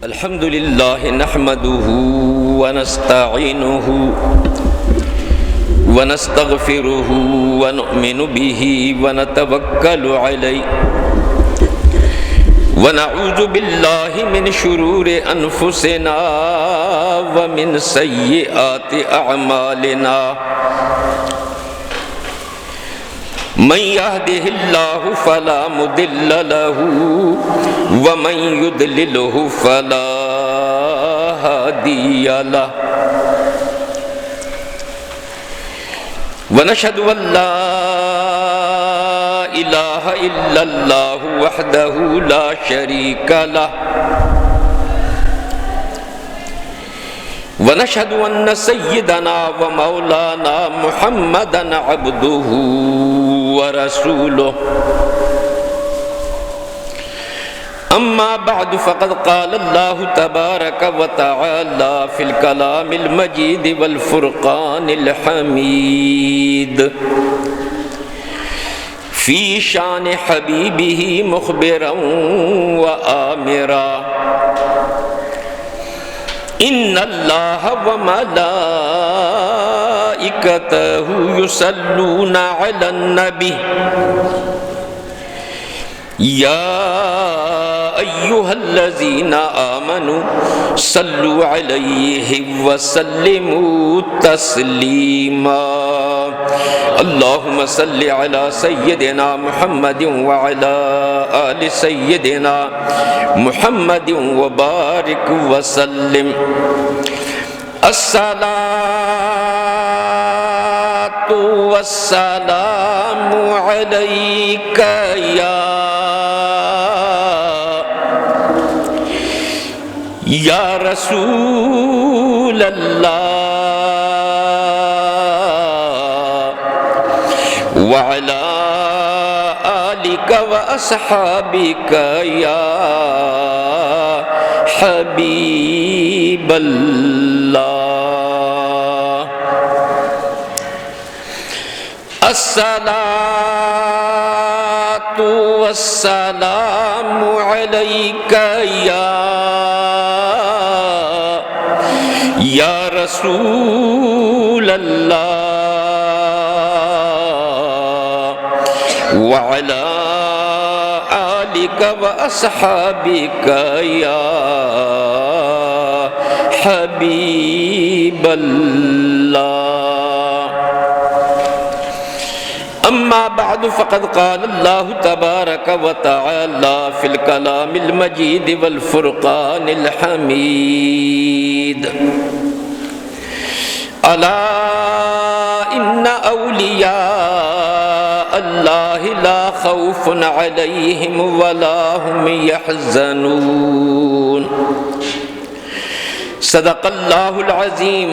الحمد لله نحمده ونستعينه ونستغفره ونؤمن به ونتوكل عليه ونعوذ بالله من شرور أنفسنا ومن سيئات أعمالنا من يهده الله فلا مضل له ومن يضلله فلا هادي له ونشهد أن لا إله إلا الله وحده لا شريك له ونشهد أن سيدنا ومولانا محمدا عبده ورسوله أما بعد فقد قال الله تبارك وتعالى في الكلام المجيد والفرقان الحميد في شان حبيبه مخبرا وآمرا إن الله وملائكته يصلون على النبي يا أيها الذين آمنوا صلوا عليه وسلموا تسليما اللهم صل على سيدنا محمد وعلى آل سيدنا محمد وبارك وسلم الصلاة والسلام عليك یا رسول اللہ وعلى آلك وأصحابك یا حبیب اللہ الصلاة والسلام عليك یا رسول اللہ وعلى آلك وأصحابك یا حبیب اللہ أما بعد فقد قال الله تبارك وتعالى في الكلام المجيد والفرقان الحميد ألا إن أولياء الله لا خوف عليهم ولا هم يحزنون صدق اللہ العظیم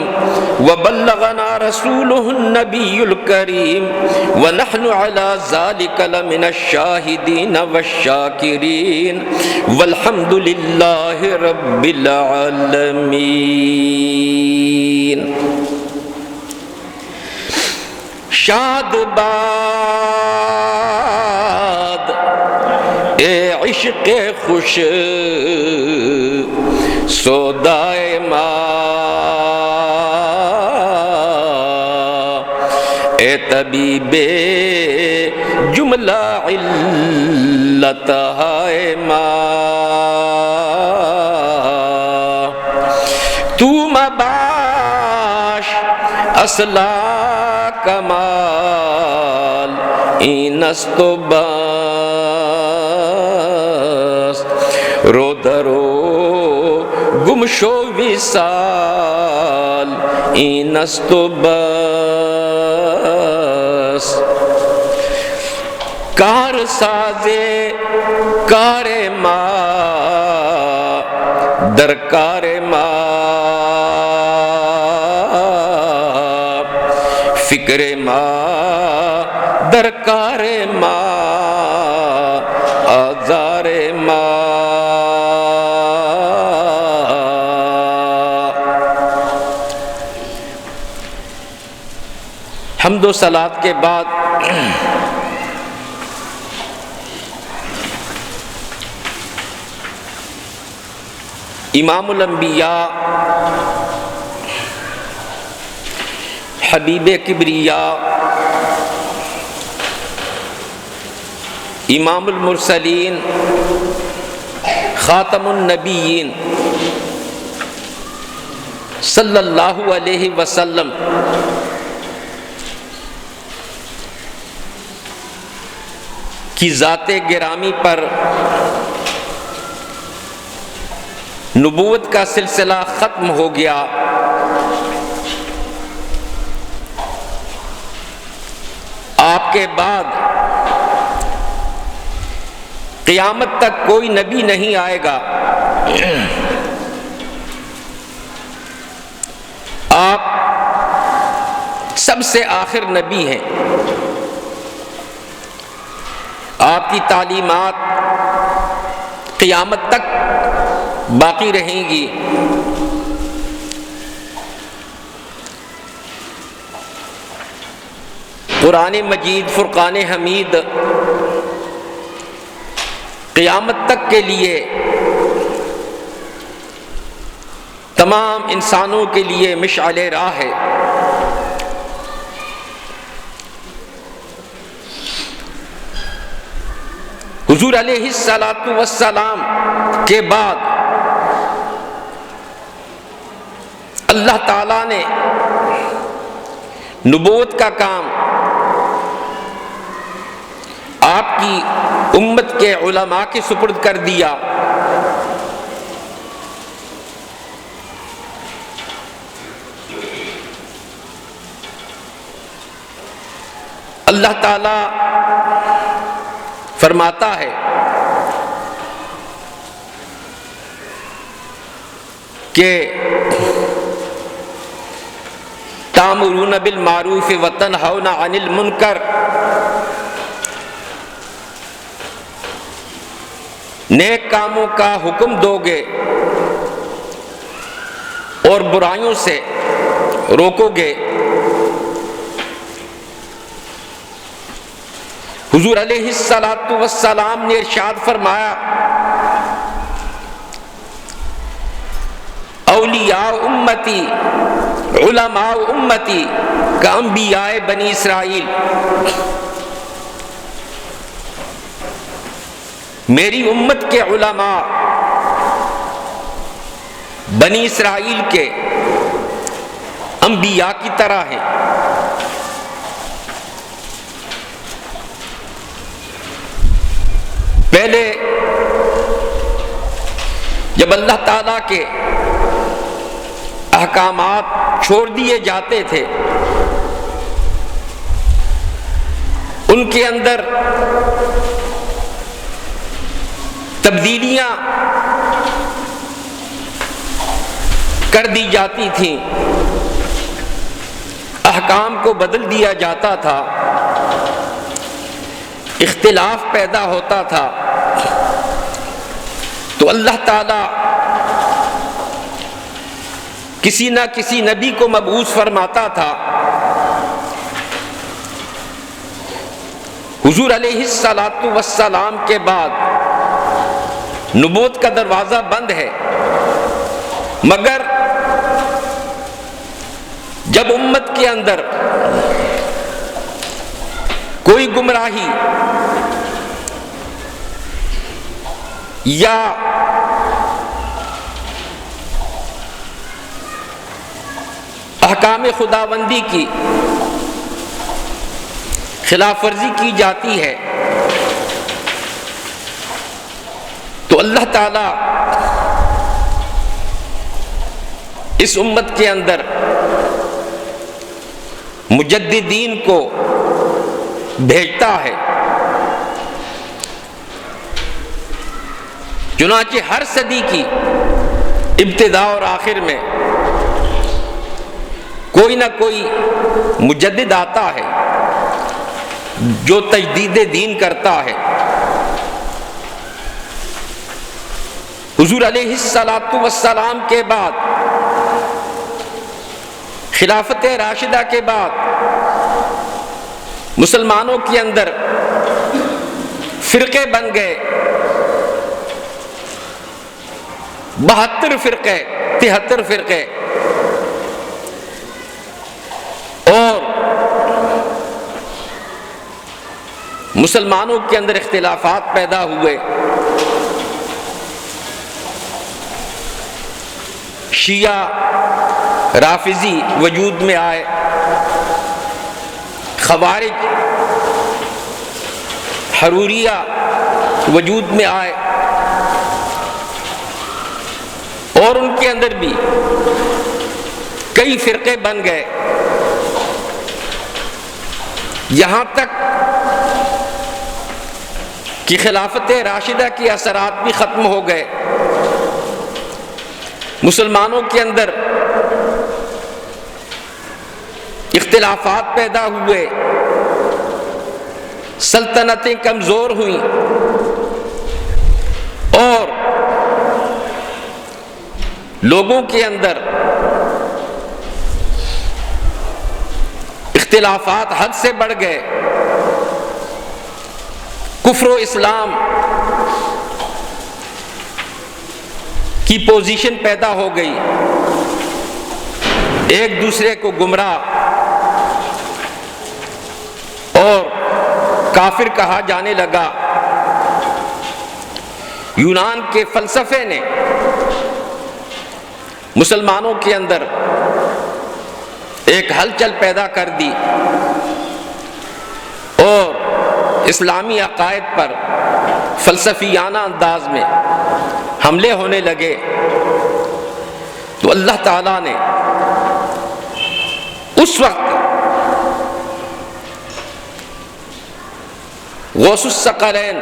وبلغنا رسولہ النبی الکریم ونحن على ذلك لمن الشاہدین والشاکرین والحمد للہ رب العالمین شاد باد اے عشق خوش سودائے اے طبیب جملہ علت ہائے تو مباش اصلا کمال اینست و بس رو درو گمشو وصال اینست و بس کار سازے کار ما درکار ما فکر ما درکار ما آزار ما حمد و صلات کے بعد امام الانبیاء، حبیب کبریا، امام المرسلین، خاتم النبیین صلی اللہ علیہ وسلم کی ذات گرامی پر نبوت کا سلسلہ ختم ہو گیا۔ آپ کے بعد قیامت تک کوئی نبی نہیں آئے گا۔ آپ سب سے آخر نبی ہیں۔ آپ کی تعلیمات قیامت تک باقی رہیں گی۔ قرآن مجید، فرقان حمید قیامت تک کے لیے تمام انسانوں کے لیے مشعل راہ ہے۔ حضور علیہ الصلاۃ والسلام کے بعد اللہ تعالیٰ نے نبوت کا کام آپ کی امت کے علماء کے سپرد کر دیا۔ اللہ تعالیٰ فرماتا ہے کہ تَأْمُرُونَ بِالْمَعْرُوفِ وَتَنْهَوْنَ عَنِ الْمُنْكَرِ، نیک کاموں کا حکم دو گے اور برائیوں سے روکو گے۔ حضور علیہ الصلاۃ والسلام نے ارشاد فرمایا، اولیاء امتی علماء امتی کانبیاء بنی اسرائیل، میری امت کے علماء بنی اسرائیل کے انبیاء کی طرح ہیں۔ پہلے جب اللہ تعالیٰ کے احکامات چھوڑ دیے جاتے تھے، ان کے اندر تبدیلیاں کر دی جاتی تھیں، احکام کو بدل دیا جاتا تھا، اختلاف پیدا ہوتا تھا، تو اللہ تعالی کسی نہ کسی نبی کو مبعوث فرماتا تھا۔ حضور علیہ الصلاۃ والسلام کے بعد نبوت کا دروازہ بند ہے، مگر جب امت کے اندر کوئی گمراہی یا احکام خداوندی کی خلاف ورزی کی جاتی ہے تو اللہ تعالی اس امت کے اندر مجددین کو بھیجتا ہے۔ چنانچہ ہر صدی کی ابتدا اور آخر میں کوئی نہ کوئی مجدد آتا ہے جو تجدید دین کرتا ہے۔ حضور علیہ الصلاۃ والسلام کے بعد، خلافت راشدہ کے بعد مسلمانوں کے اندر فرقے بن گئے، 72 فرقے 73 فرقے اور مسلمانوں کے اندر اختلافات پیدا ہوئے. شیعہ رافضی وجود میں آئے، خوارج حروریہ وجود میں آئے، اور ان کے اندر بھی کئی فرقے بن گئے، یہاں تک کہ خلافت راشدہ کے اثرات بھی ختم ہو گئے. مسلمانوں کے اندر اختلافات پیدا ہوئے، سلطنتیں کمزور ہوئیں، اور لوگوں کے اندر اختلافات حد سے بڑھ گئے. کفر و اسلام کی پوزیشن پیدا ہو گئی، ایک دوسرے کو گمراہ اور کافر کہا جانے لگا. یونان کے فلسفے نے مسلمانوں کے اندر ایک ہلچل پیدا کر دی اور اسلامی عقائد پر فلسفیانہ انداز میں حملے ہونے لگے. تو اللہ تعالیٰ نے اس وقت غوث الثقلین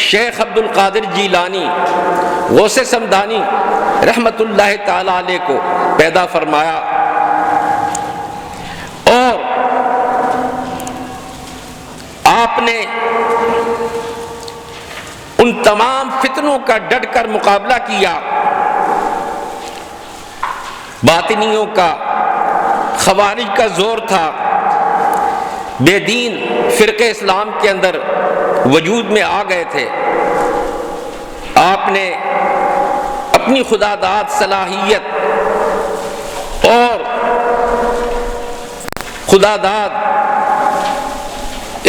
شیخ عبد القادر جیلانی غوث سمدانی رحمت اللہ تعالی علیہ کو پیدا فرمایا، اور آپ نے ان تمام فتنوں کا ڈٹ کر مقابلہ کیا. باطنیوں کا، خوارج کا زور تھا، بے دین فرقے اسلام کے اندر وجود میں آ گئے تھے. آپ نے اپنی خدا داد صلاحیت اور خدا داد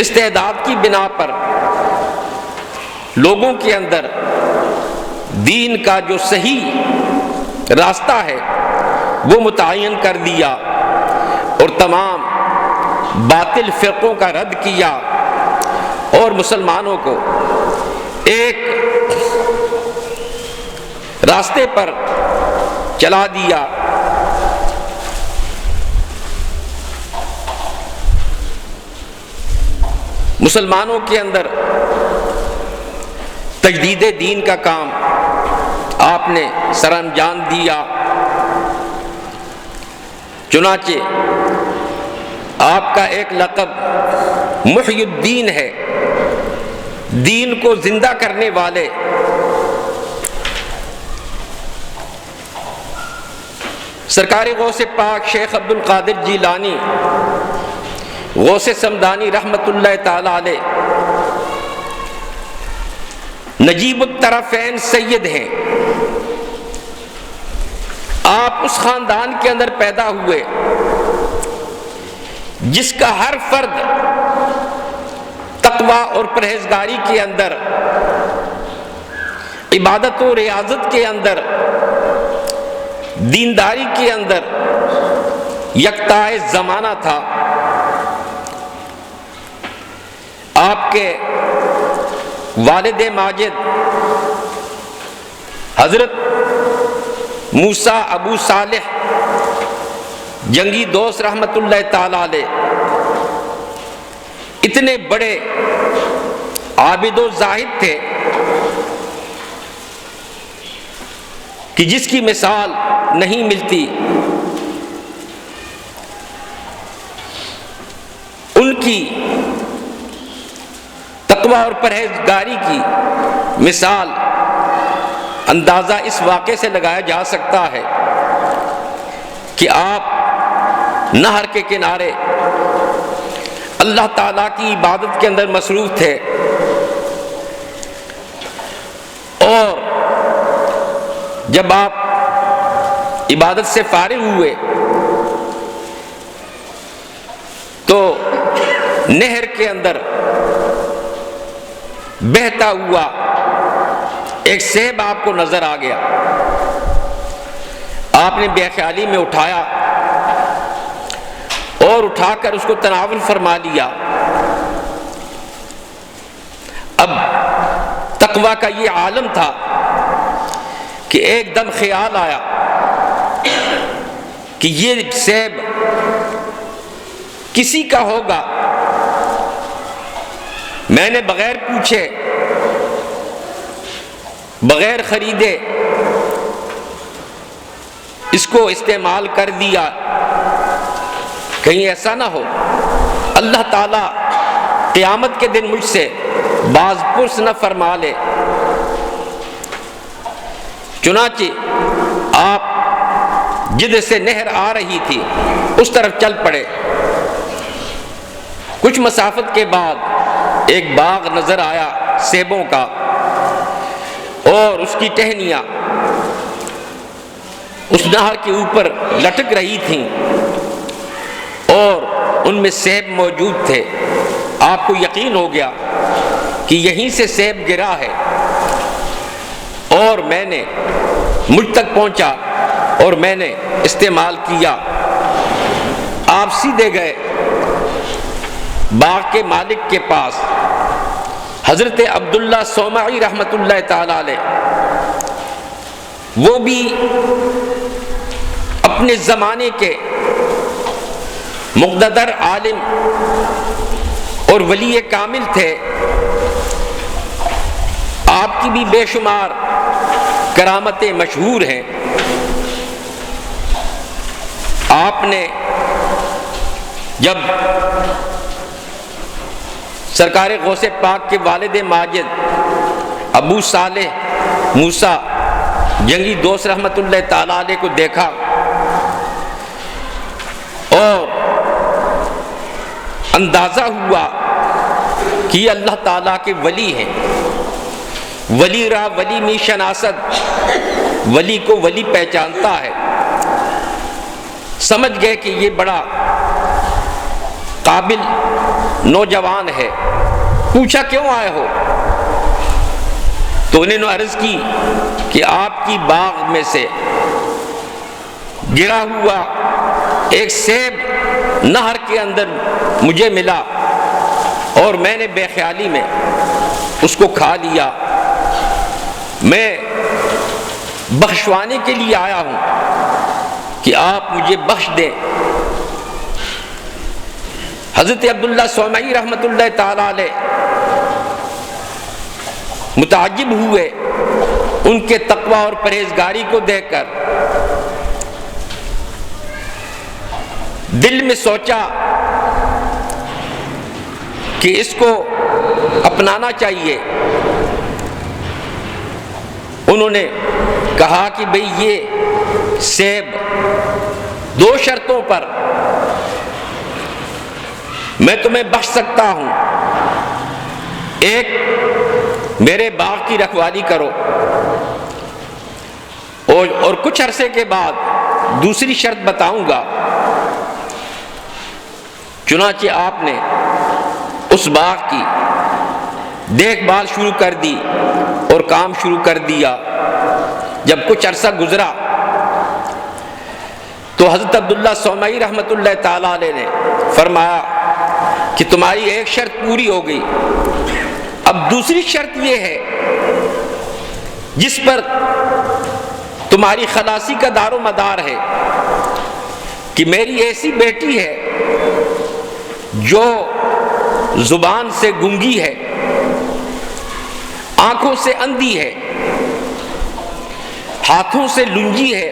استعداد کی بنا پر لوگوں کے اندر دین کا جو صحیح راستہ ہے وہ متعین کر دیا، اور تمام باطل فرقوں کا رد کیا، اور مسلمانوں کو ایک راستے پر چلا دیا. مسلمانوں کے اندر تجدید دین کا کام آپ نے سر انجام دیا. چنانچہ آپ کا ایک لقب محی الدین ہے، دین کو زندہ کرنے والے. سرکار غوث پاک شیخ عبد القادر جیلانی غوث سمدانی رحمت اللہ تعالی علیہ نجیب الطرفین سید ہیں. آپ اس خاندان کے اندر پیدا ہوئے جس کا ہر فرد تقوی اور پرہیزگاری کے اندر، عبادت و ریاضت کے اندر، دینداری کے اندر یکتائے زمانہ تھا. آپ کے والد ماجد حضرت موسیٰ ابو صالح جنگی دوست رحمت اللہ تعالی علیہ اتنے بڑے عابد و زاہد تھے کہ جس کی مثال نہیں ملتی. ان کی تقوی اور پرہیزگاری کی مثال اندازہ اس واقعے سے لگایا جا سکتا ہے کہ آپ نہر کے کنارے اللہ تعالیٰ کی عبادت کے اندر مصروف تھے، اور جب آپ عبادت سے فارغ ہوئے تو نہر کے اندر بہتا ہوا ایک سیب آپ کو نظر آ گیا. آپ نے بے خیالی میں اٹھایا اور اٹھا کر اس کو تناول فرما لیا. اب تقویٰ کا یہ عالم تھا کہ ایک دم خیال آیا کہ یہ سیب کسی کا ہوگا. میں نے بغیر پوچھے بغیر خریدے اس کو استعمال کر دیا. کہیں ایسا نہ ہو اللہ تعالیٰ قیامت کے دن مجھ سے باز پرس نہ فرما لے. چنانچہ آپ جدھر سے نہر آ رہی تھی اس طرف چل پڑے. کچھ مسافت کے بعد ایک باغ نظر آیا سیبوں کا، اور اس کی ٹہنیاں اس نہر کے اوپر لٹک رہی تھیں اور ان میں سیب موجود تھے. آپ کو یقین ہو گیا کہ یہیں سے سیب گرا ہے، اور میں نے مجھ تک پہنچا اور میں نے استعمال کیا. آپ سیدھے گئے باغ کے مالک کے پاس، حضرت عبداللہ صومعی رحمۃ اللہ تعالی علیہ. وہ بھی اپنے زمانے کے مقتدر عالم اور ولی کامل تھے. آپ کی بھی بے شمار کرامتیں مشہور ہیں. آپ نے جب سرکار غوث پاک کے والد ماجد ابو صالح موسیٰ جنگی دوست رحمت اللہ تعالی علیہ کو دیکھا اور اندازہ ہوا کہ یہ اللہ تعالیٰ کے ولی ہیں. ولی را ولی می شناسد، ولی کو ولی پہچانتا ہے. سمجھ گئے کہ یہ بڑا قابل نوجوان ہے. پوچھا کیوں آئے ہو؟ تو انہوں نے عرض کی کہ آپ کی باغ میں سے گرا ہوا ایک سیب نہر کے اندر مجھے ملا اور میں نے بے خیالی میں اس کو کھا لیا. میں بخشوانے کے لیے آیا ہوں کہ آپ مجھے بخش دیں. حضرت عبداللہ صومعی رحمۃ اللہ تعالی علیہ متعجب ہوئے ان کے تقوی اور پرہیزگاری کو دیکھ کر. دل میں سوچا کہ اس کو اپنانا چاہیے. انہوں نے کہا کہ بھئی یہ سیب 2 شرطوں پر میں تمہیں بخش سکتا ہوں. ایک، میرے باغ کی رکھوالی کرو، اور کچھ عرصے کے بعد دوسری شرط بتاؤں گا. چنانچہ آپ نے اس باغ کی دیکھ بھال شروع کر دی اور کام شروع کر دیا. جب کچھ عرصہ گزرا تو حضرت عبداللہ صومعی رحمۃ اللہ تعالی علیہ نے فرمایا کہ تمہاری ایک شرط پوری ہو گئی. اب دوسری شرط یہ ہے جس پر تمہاری خلاصی کا دار و مدار ہے کہ میری ایسی بیٹی ہے جو زبان سے گونگی ہے، آنکھوں سے اندھی ہے، ہاتھوں سے لنجی ہے،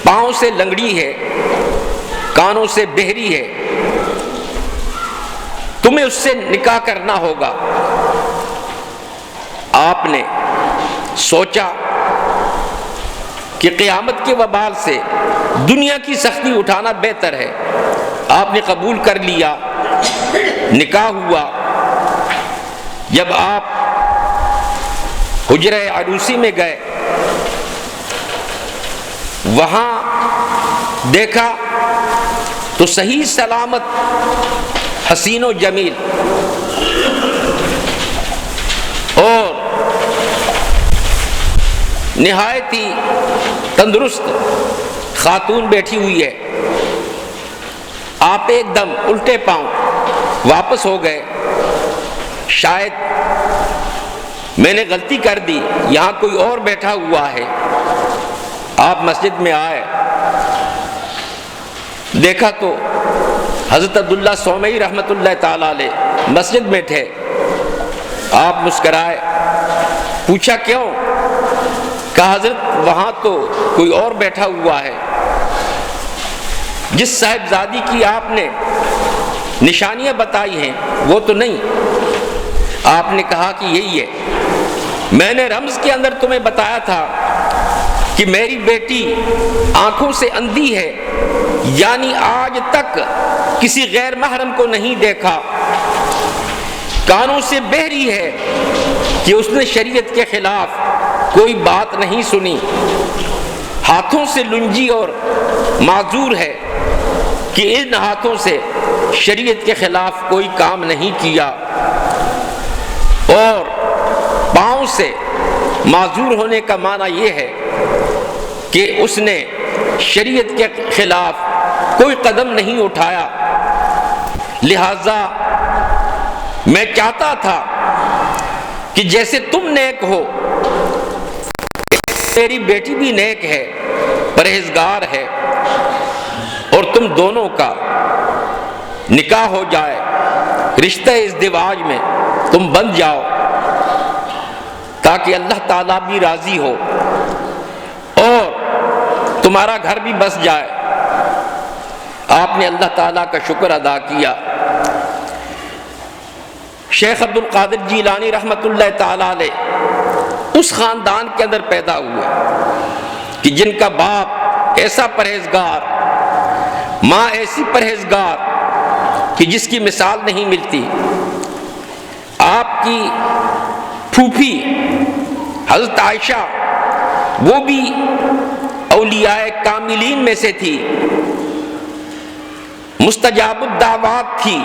پاؤں سے لنگڑی ہے، کانوں سے بہری ہے. تمہیں اس سے نکاح کرنا ہوگا. آپ نے سوچا کہ قیامت کے وبال سے دنیا کی سختی اٹھانا بہتر ہے. آپ نے قبول کر لیا. نکاح ہوا. جب آپ حجرہ عروسی میں گئے وہاں دیکھا تو صحیح سلامت حسین و جمیل اور نہایت ہی تندرست خاتون بیٹھی ہوئی ہے. آپ ایک دم الٹے پاؤں واپس ہو گئے. شاید میں نے غلطی کر دی، یہاں کوئی اور بیٹھا ہوا ہے. آپ مسجد میں آئے، دیکھا تو حضرت عبداللہ سومئی رحمۃ اللہ تعالی علیہ مسجد میں تھے. آپ مسکرائے، پوچھا کیوں؟ کہا حضرت وہاں تو کوئی اور بیٹھا ہوا ہے. جس صاحبزادی کی آپ نے نشانیاں بتائی ہیں وہ تو نہیں. آپ نے کہا کہ یہی ہے. میں نے رمز کے اندر تمہیں بتایا تھا کہ میری بیٹی آنکھوں سے اندھی ہے، یعنی آج تک کسی غیر محرم کو نہیں دیکھا. کانوں سے بہری ہے کہ اس نے شریعت کے خلاف کوئی بات نہیں سنی. ہاتھوں سے لنجی اور معذور ہے کہ ان ہاتھوں سے شریعت کے خلاف کوئی کام نہیں کیا. اور پاؤں سے معذور ہونے کا معنی یہ ہے کہ اس نے شریعت کے خلاف کوئی قدم نہیں اٹھایا. لہذا میں چاہتا تھا کہ جیسے تم نیک ہو، میری بیٹی بھی نیک ہے، پرہیزگار ہے، اور تم دونوں کا نکاح ہو جائے، رشتہ ازدواج میں تم بن جاؤ، تاکہ اللہ تعالیٰ بھی راضی ہو اور تمہارا گھر بھی بس جائے. آپ نے اللہ تعالیٰ کا شکر ادا کیا. شیخ عبد القادر جیلانی رحمۃ اللہ تعالیٰ علیہ اس خاندان کے اندر پیدا ہوئے کہ جن کا باپ ایسا پرہیزگار، ماں ایسی پرہیزگار کہ جس کی مثال نہیں ملتی. آپ کی پھوپھی حضرت عائشہ وہ بھی اولیاء کاملین میں سے تھی، مستجاب الدعوات تھی.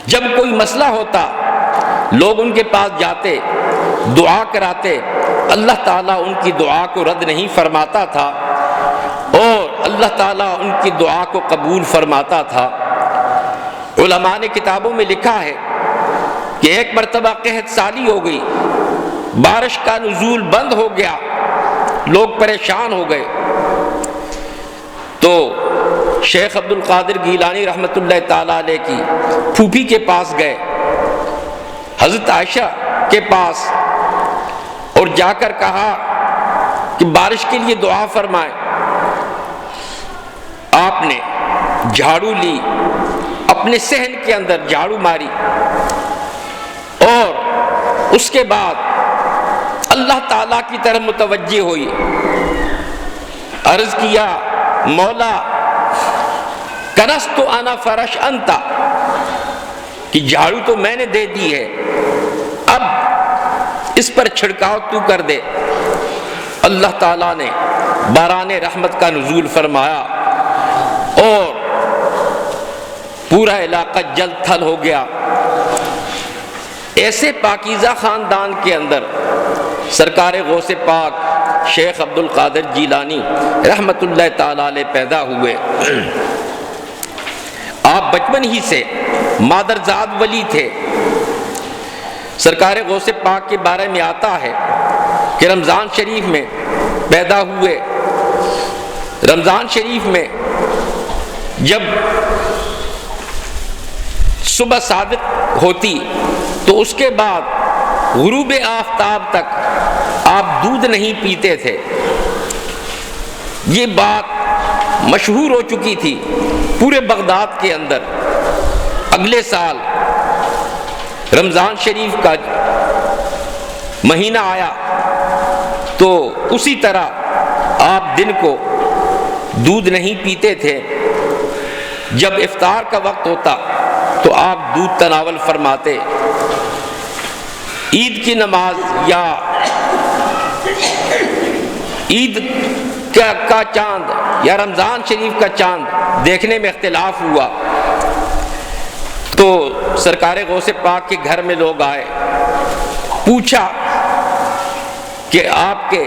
جب کوئی مسئلہ ہوتا لوگ ان کے پاس جاتے، دعا کراتے، اللہ تعالیٰ ان کی دعا کو رد نہیں فرماتا تھا اور اللہ تعالیٰ ان کی دعا کو قبول فرماتا تھا. علماء نے کتابوں میں لکھا ہے کہ ایک مرتبہ قحط سالی ہو گئی، بارش کا نزول بند ہو گیا، لوگ پریشان ہو گئے. تو شیخ عبد القادر گیلانی رحمۃ اللہ تعالیٰ علیہ کی پھوپھی کے پاس گئے، حضرت عائشہ کے پاس، اور جا کر کہا کہ بارش کے لیے دعا فرمائیں. آپ نے جھاڑو لی، اپنے صحن کے اندر جھاڑو ماری، اور اس کے بعد اللہ تعالیٰ کی طرف متوجہ ہوئی. عرض کیا، مولا کنست انا فرش انتا، کہ جھاڑو تو میں نے دے دی ہے، اب اس پر چھڑکاؤ تو کر دے. اللہ تعالیٰ نے باران رحمت کا نزول فرمایا اور پورا علاقہ جل تھل ہو گیا. ایسے پاکیزہ خاندان کے اندر سرکار غوث پاک شیخ عبد القادر جیلانی رحمت اللہ تعالیٰ علیہ پیدا ہوئے. آپ بچپن ہی سے مادرزاد ولی تھے. سرکار غوث پاک کے بارے میں آتا ہے کہ رمضان شریف میں پیدا ہوئے. رمضان شریف میں جب صبح صادق ہوتی تو اس کے بعد غروب آفتاب تک آپ دودھ نہیں پیتے تھے. یہ بات مشہور ہو چکی تھی پورے بغداد کے اندر. اگلے سال رمضان شریف کا مہینہ آیا تو اسی طرح آپ دن کو دودھ نہیں پیتے تھے. جب افطار کا وقت ہوتا تو آپ دودھ تناول فرماتے. عید کی نماز یا عید کا چاند یا رمضان شریف کا چاند دیکھنے میں اختلاف ہوا تو سرکار غوث پاک کے گھر میں لوگ آئے، پوچھا کہ آپ کے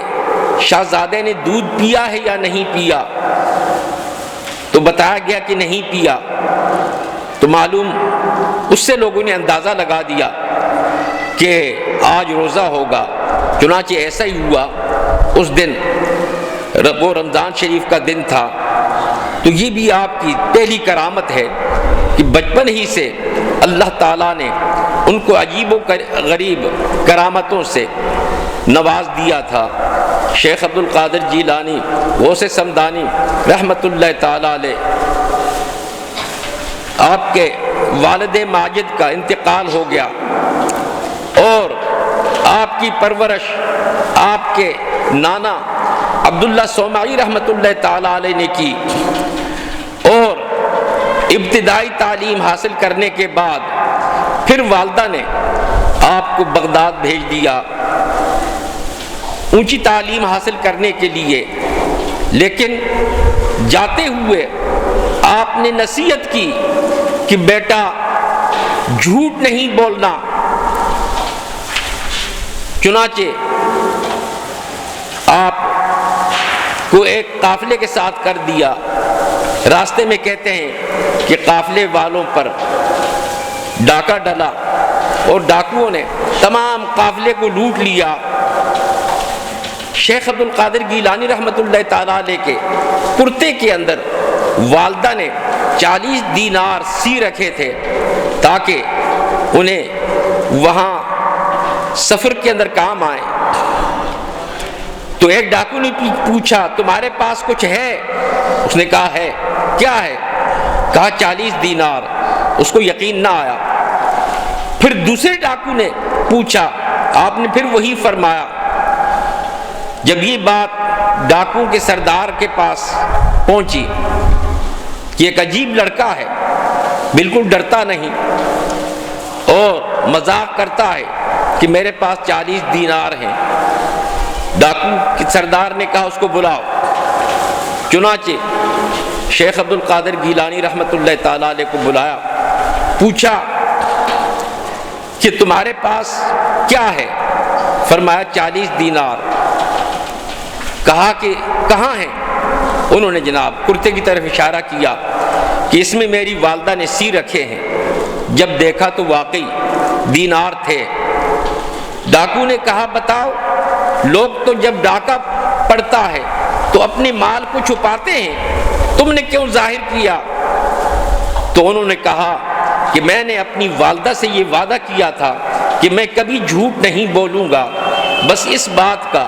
شہزادے نے دودھ پیا ہے یا نہیں پیا، تو بتایا گیا کہ نہیں پیا۔ تو معلوم اس سے لوگوں نے اندازہ لگا دیا کہ آج روزہ ہوگا، چنانچہ ایسا ہی ہوا۔ اس دن وہ رمضان شریف کا دن تھا۔ تو یہ بھی آپ کی پہلی کرامت ہے کہ بچپن ہی سے اللہ تعالیٰ نے ان کو عجیب و غریب کرامتوں سے نواز دیا تھا۔ شیخ عبد القادر جیلانی غوث سمدانی رحمۃ اللہ تعالیٰ علیہ، آپ کے والد ماجد کا انتقال ہو گیا اور آپ کی پرورش آپ کے نانا عبداللہ سومائی رحمۃ اللہ تعالیٰ علیہ نے کی، اور ابتدائی تعلیم حاصل کرنے کے بعد پھر والدہ نے آپ کو بغداد بھیج دیا اونچی تعلیم حاصل کرنے کے لیے۔ لیکن جاتے ہوئے آپ نے نصیحت کی کہ بیٹا جھوٹ نہیں بولنا۔ چنانچہ آپ کو ایک قافلے کے ساتھ کر دیا۔ راستے میں کہتے ہیں کہ قافلے والوں پر ڈاکہ ڈلا اور ڈاکوؤں نے تمام قافلے کو لوٹ لیا۔ شیخ عبد القادر گیلانی رحمۃ اللہ تعالیٰ علیہ کے کرتے کے اندر والدہ نے 40 دینار سی رکھے تھے تاکہ انہیں وہاں سفر کے اندر کام آئے۔ تو ایک ڈاکو نے پوچھا تمہارے پاس کچھ ہے؟ اس نے کہا ہے۔ کیا ہے؟ کہا 40 دینار۔ اس کو یقین نہ آیا۔ پھر دوسرے ڈاکو نے پوچھا، آپ نے پھر وہی فرمایا۔ جب یہ بات ڈاکو کے سردار کے پاس پہنچی کہ ایک عجیب لڑکا ہے، بالکل ڈرتا نہیں اور مذاق کرتا ہے کہ میرے پاس 40 دینار ہیں، ڈاکو کے سردار نے کہا اس کو بلاؤ۔ چنانچہ شیخ عبد القادر گیلانی رحمۃ اللہ تعالیٰ علیہ کو بلایا، پوچھا کہ تمہارے پاس کیا ہے؟ فرمایا 40 دینار۔ کہا کہ کہاں ہیں؟ انہوں نے جناب کرتے کی طرف اشارہ کیا کہ اس میں میری والدہ نے سی رکھے ہیں۔ جب دیکھا تو واقعی دینار تھے۔ ڈاکو نے کہا بتاؤ، لوگ تو جب ڈاکہ پڑتا ہے تو اپنے مال کو چھپاتے ہیں، تم نے کیوں ظاہر کیا؟ تو انہوں نے کہا کہ میں نے اپنی والدہ سے یہ وعدہ کیا تھا کہ میں کبھی جھوٹ نہیں بولوں گا۔ بس اس بات کا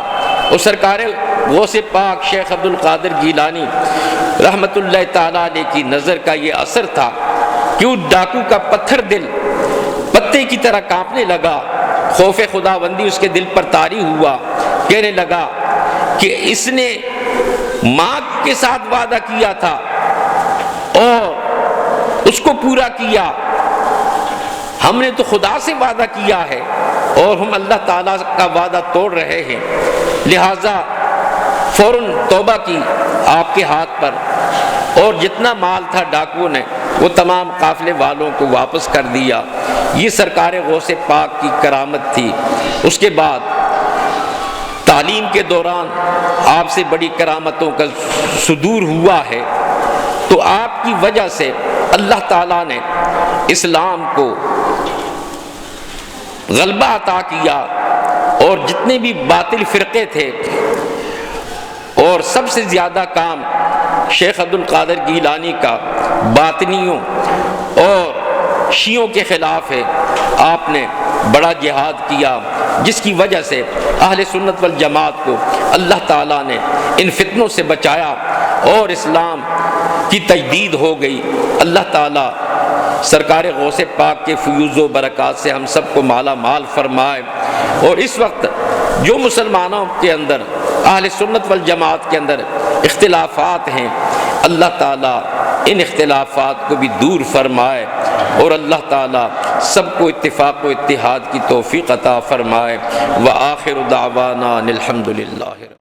اور سرکار غوث پاک شیخ عبد القادر گیلانی رحمۃ اللہ تعالیٰ علیہ کی نظر کا یہ اثر تھا کہ وہ ڈاکو کا پتھر دل پتے کی طرح کانپنے لگا۔ خوف خداوندی اس کے دل پر طاری ہوا، کہنے لگا کہ اس نے ماں کے ساتھ وعدہ کیا تھا اور اس کو پورا کیا، ہم نے تو خدا سے وعدہ کیا ہے اور ہم اللہ تعالیٰ کا وعدہ توڑ رہے ہیں، لہٰذا فوراً توبہ کی آپ کے ہاتھ پر، اور جتنا مال تھا ڈاکوؤں نے وہ تمام قافلے والوں کو واپس کر دیا۔ یہ سرکار غوث پاک کی کرامت تھی۔ اس کے بعد تعلیم کے دوران آپ سے بڑی کرامتوں کا صدور ہوا ہے، تو آپ کی وجہ سے اللہ تعالیٰ نے اسلام کو غلبہ عطا کیا، اور جتنے بھی باطل فرقے تھے، اور سب سے زیادہ کام شیخ عبد القادر گیلانی کا باطنیوں اور شیعوں کے خلاف ہے۔ آپ نے بڑا جہاد کیا، جس کی وجہ سے اہل سنت والجماعت کو اللہ تعالیٰ نے ان فتنوں سے بچایا اور اسلام کی تجدید ہو گئی۔ اللہ تعالیٰ سرکار غوث پاک کے فیوز و برکات سے ہم سب کو مالا مال فرمائے، اور اس وقت جو مسلمانوں کے اندر اہل سنت والجماعت کے اندر اختلافات ہیں، اللہ تعالیٰ ان اختلافات کو بھی دور فرمائے، اور اللہ تعالیٰ سب کو اتفاق و اتحاد کی توفیق عطا فرمائے۔ وآخر دعوانا الحمدللہ۔